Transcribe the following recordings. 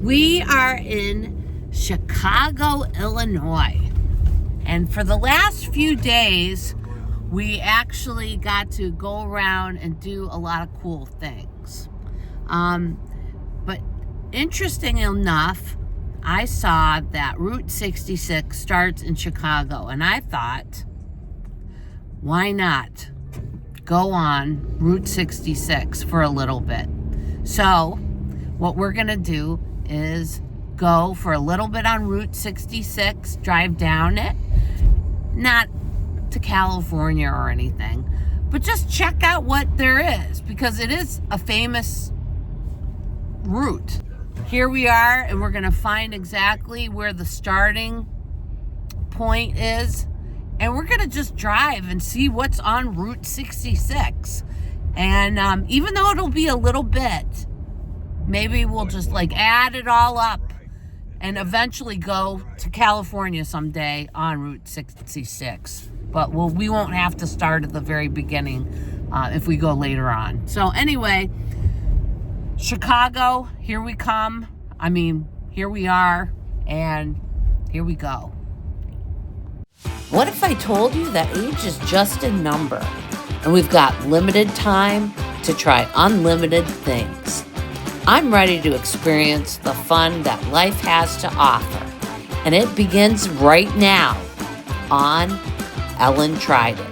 We are in Chicago, Illinois. And for the last few days, we actually got to go around and do a lot of cool things. But interesting enough, I saw that Route 66 starts in Chicago, and I thought, why not go on Route 66 for a little bit? So what we're gonna do is go for a little bit on Route 66, drive down it, not to California or anything, but just check out what there is, because it is a famous route. Here we are, and we're gonna find exactly where the starting point is, and we're gonna just drive and see what's on Route 66. And even though it'll be a little bit, maybe we'll just like add it all up and eventually go to California someday on Route 66. But we won't have to start at the very beginning if we go later on. So anyway, Chicago, here we come. I mean, here we are, and here we go. What if I told you that age is just a number, and we've got limited time to try unlimited things? I'm ready to experience the fun that life has to offer, and it begins right now on Ellen Tried It.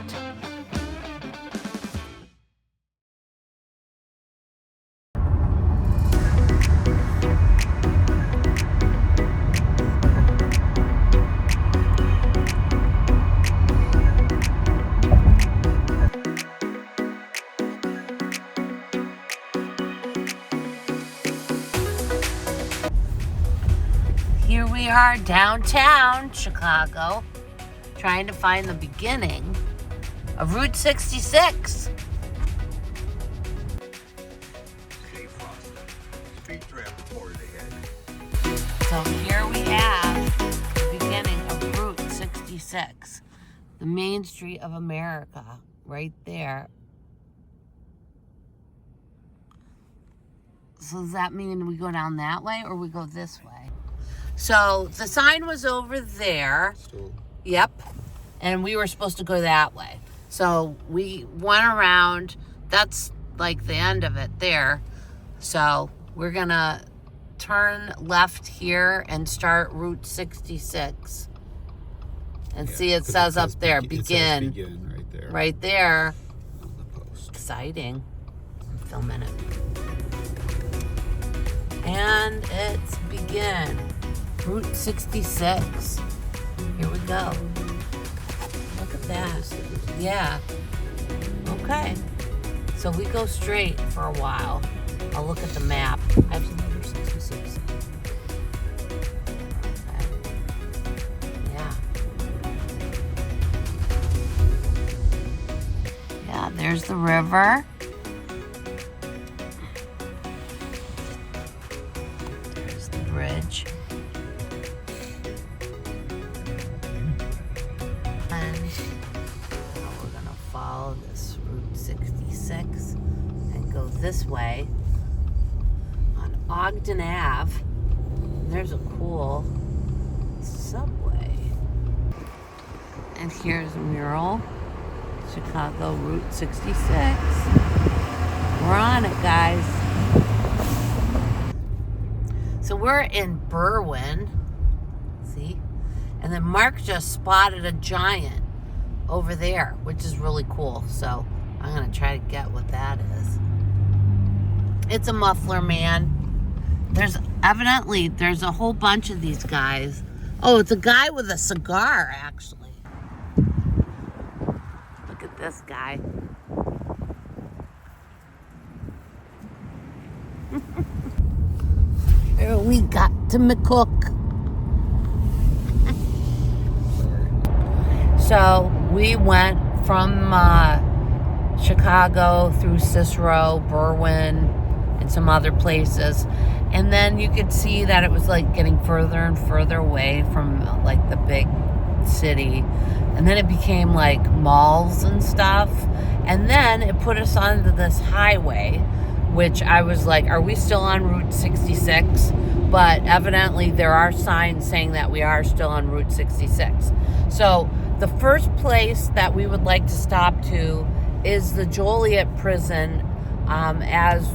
Here we are downtown Chicago, trying to find the beginning of Route 66. So here we have the beginning of Route 66, the Main Street of America, right there. So does that mean we go down that way or we go this way? So the sign was over there. Yep. And we were supposed to go that way. So we went around. That's like the end of it there. So we're going to turn left here and start Route 66. And see, it says up there, begin. Begin right there. Right there. On the post. Exciting. I'm filming it. And it's begin. Route 66. Here we go. Look at that. Yeah. Okay. So we go straight for a while. I'll look at the map. I have some number 66. Okay. Yeah. Yeah, there's the river. There's the bridge. Follow this Route 66 and go this way on Ogden Ave. And there's a cool subway. And here's a mural, Chicago Route 66. We're on it, guys. So we're in Berwyn, see? And then Mark just spotted a giant over there, which is really cool. So I'm gonna try to get what that is. It's a muffler man. There's a whole bunch of these guys. Oh, it's a guy with a cigar, actually. Look at this guy. There we got to McCook. So we went from Chicago through Cicero, Berwyn, and some other places. And then you could see that it was like getting further and further away from like the big city. And then it became like malls and stuff. And then it put us onto this highway, which I was like, are we still on Route 66? But evidently there are signs saying that we are still on Route 66. So the first place that we would like to stop to is the Joliet prison, as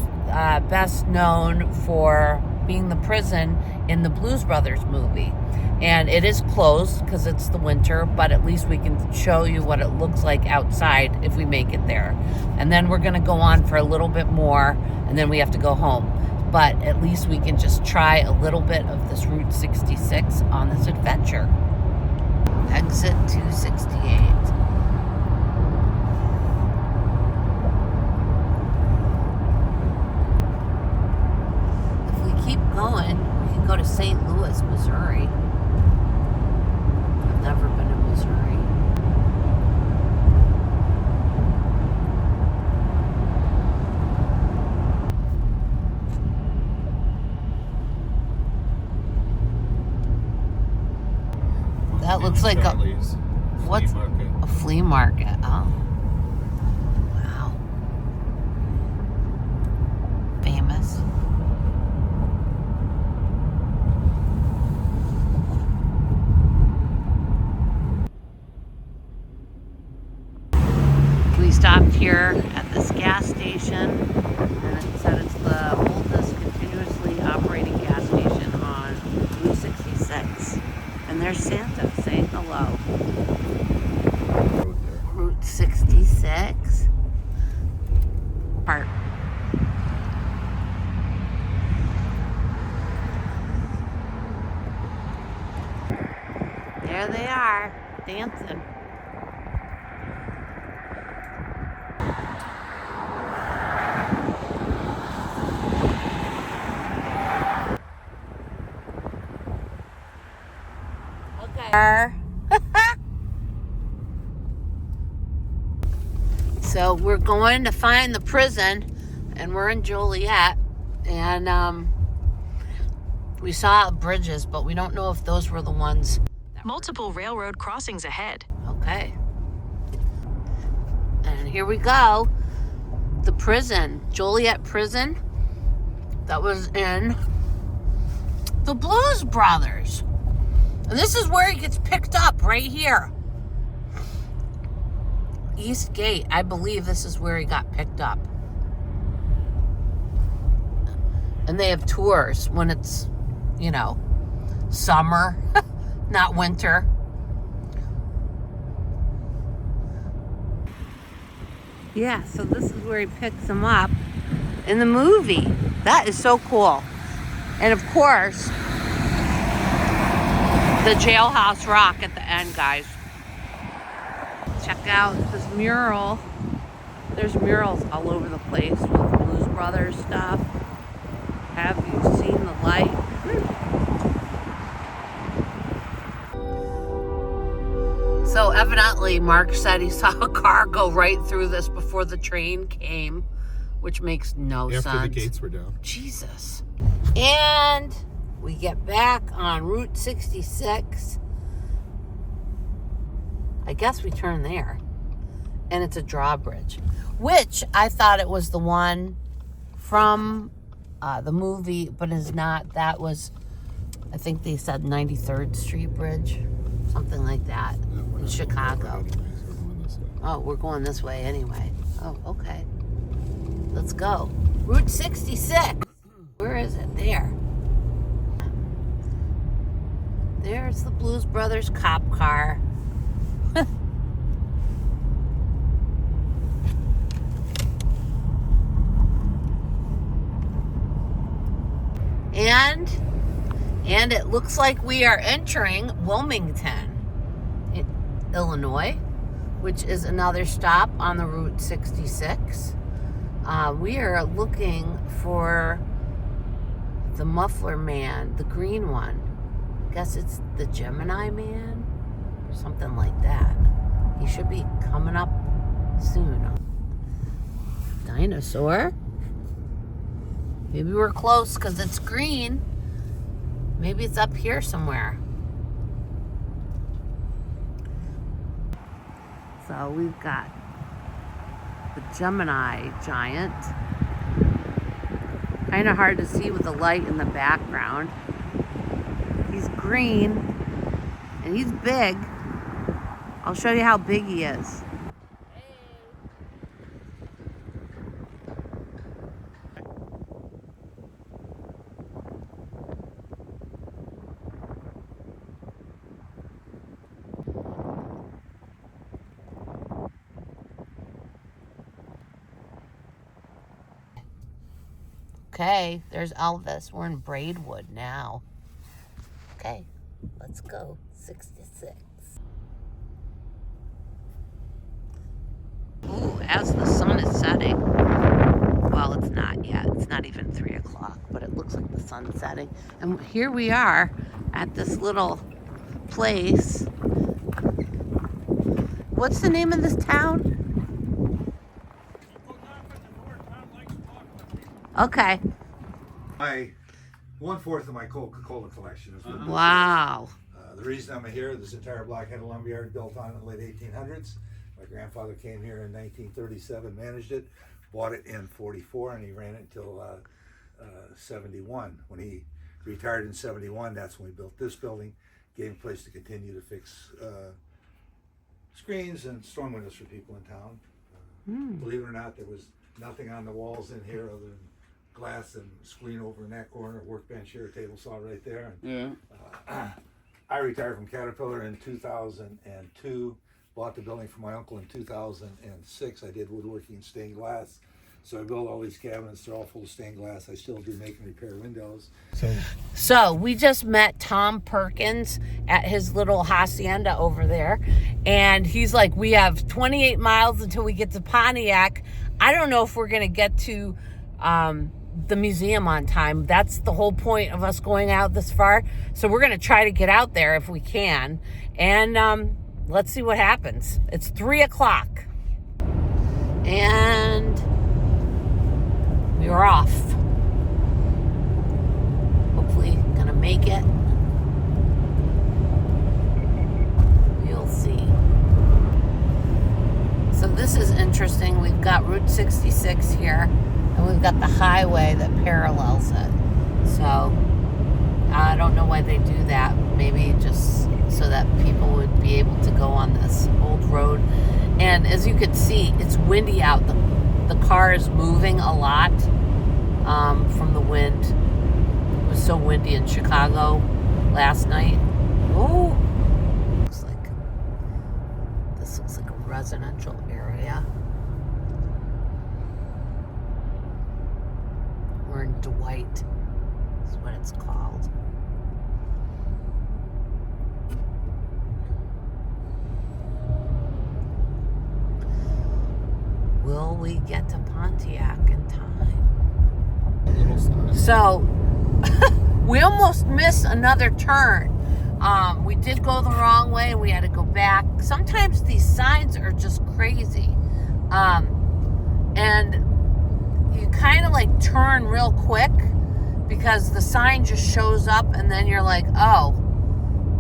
best known for being the prison in the Blues Brothers movie. And it is closed because it's the winter, but at least we can show you what it looks like outside if we make it there. And then we're going to go on for a little bit more, and then we have to go home. But at least we can just try a little bit of this Route 66 on this adventure. Exit 268. If we keep going, we can go to St. Louis, Missouri. I've never been to Missouri. That looks like what's a flea market? Oh, wow, famous. We stopped here at this gas station, and it said it's the oldest continuously operating gas station on Route 66. And there's Santa saying hello. Route 66. Part. There they are, dancing. So we're going to find the prison, and we're in Joliet, and we saw bridges, but we don't know if those were the ones. Multiple railroad crossings ahead. Okay. And here we go. The prison, Joliet prison, that was in the Blues Brothers. And this is where he gets picked up, right here. East Gate, I believe this is where he got picked up. And they have tours when it's, you know, summer, not winter. Yeah, so this is where he picks him up in the movie. That is so cool. And of course, the jailhouse rock at the end, guys. Check out this mural. There's murals all over the place with Blues Brothers stuff. Have you seen the light? So evidently Mark said he saw a car go right through this before the train came, which makes no sense. After the gates were down. Jesus. And we get back on Route 66. I guess we turn there. And it's a drawbridge, which I thought it was the one from the movie, but it's not. That was, I think they said 93rd Street Bridge, something like that, in Chicago. Oh, we're going this way anyway. Oh, okay. Let's go. Route 66. Where is it? There. There's the Blues Brothers cop car. And it looks like we are entering Wilmington, Illinois, which is another stop on the Route 66. We are looking for the muffler man, the green one. I guess it's the Gemini man or something like that. He should be coming up soon. Dinosaur. Maybe we're close because it's green. Maybe it's up here somewhere. So we've got the Gemini giant. Kind of hard to see with the light in the background. He's green and he's big. I'll show you how big he is. Okay, there's Elvis. We're in Braidwood now. Okay, let's go. 66. Ooh, as the sun is setting. Well, it's not yet. It's not even 3 o'clock, but it looks like the sun's setting. And here we are at this little place. What's the name of this town? Okay. My 1/4 of my Coca-Cola collection is with this. Wow. The reason I'm here, this entire block had a lumberyard built on it in the late 1800s. My grandfather came here in 1937, managed it, bought it in 44, and he ran it until 71. When he retired in 71, that's when we built this building, gave him a place to continue to fix screens and storm windows for people in town. Believe it or not, there was nothing on the walls in here other than glass and screen over in that corner, workbench here, a table saw right there. And, I retired from Caterpillar in 2002, bought the building from my uncle in 2006. I did woodworking and stained glass. So I built all these cabinets, they're all full of stained glass. I still do make and repair windows. So we just met Tom Perkins at his little hacienda over there. And he's like, we have 28 miles until we get to Pontiac. I don't know if we're going to get to the museum on time. That's the whole point of us going out this far. So we're going to try to get out there if we can. And let's see what happens. It's 3 o'clock. And we are off. Hopefully gonna make it. We'll see. So this is interesting. We've got Route 66 here, and we've got the highway that parallels it. So I don't know why they do that. Maybe just so that people would be able to go on this old road. And as you can see, it's windy out. The car is moving a lot from the wind. It was so windy in Chicago last night. Oh, this looks like a residential area. We're in Dwight, is what it's called. Will we get to Pontiac in time? So, we almost missed another turn. We did go the wrong way. We had to go back. Sometimes these signs are just crazy. And you kind of like turn real quick because the sign just shows up and then you're like, oh,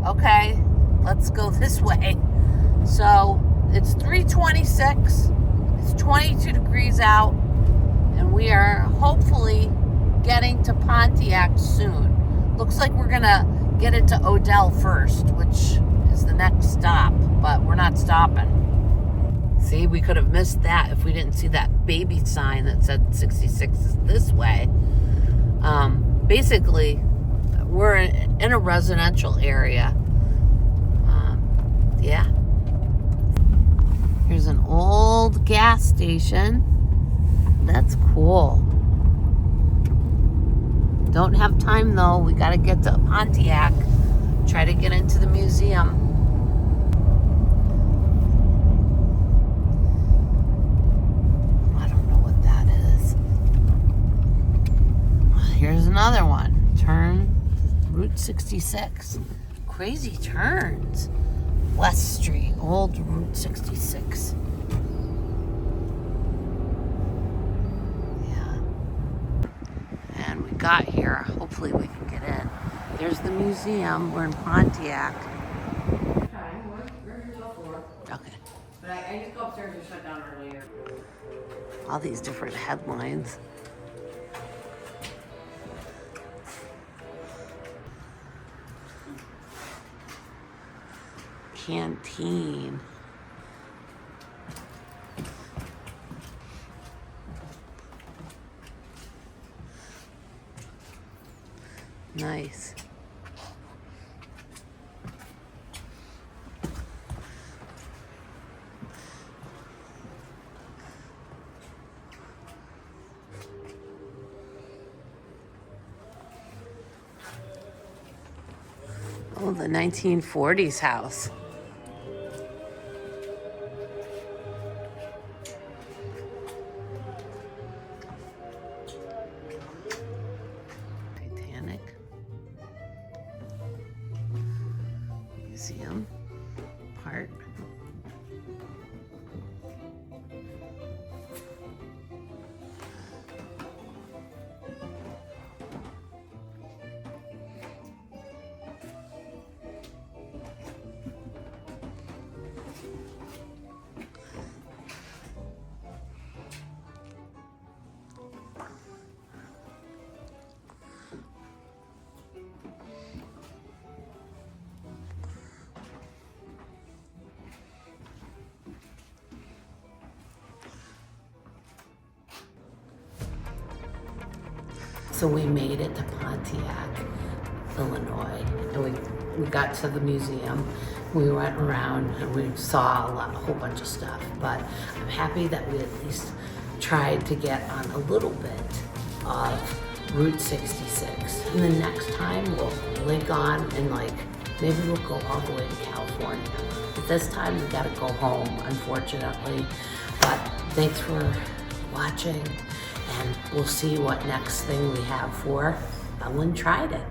okay, let's go this way. So, it's 3:26. It's 22 degrees out, and we are hopefully getting to Pontiac soon. Looks like we're gonna get into Odell first, which is the next stop, but we're not stopping. See, we could have missed that if we didn't see that baby sign that said 66 is this way. Basically, we're in a residential area. Yeah. Here's an old gas station. That's cool. Don't have time though. We gotta get to Pontiac. Try to get into the museum. I don't know what that is. Here's another one. Turn Route 66. Crazy turns. West Street, old Route 66. Yeah. And we got here. Hopefully we can get in. There's the museum. We're in Pontiac. Okay. But I just go upstairs and shut down earlier. All these different headlines. canteen. Nice. Oh, the 1940s house. Titanic Museum part. So we made it to Pontiac, Illinois, and we got to the museum. We went around and we saw a whole bunch of stuff, but I'm happy that we at least tried to get on a little bit of Route 66. And the next time we'll link on and maybe we'll go all the way to California. But this time we gotta go home, unfortunately. But thanks for watching. And we'll see what next thing we have for Ellen Tried It.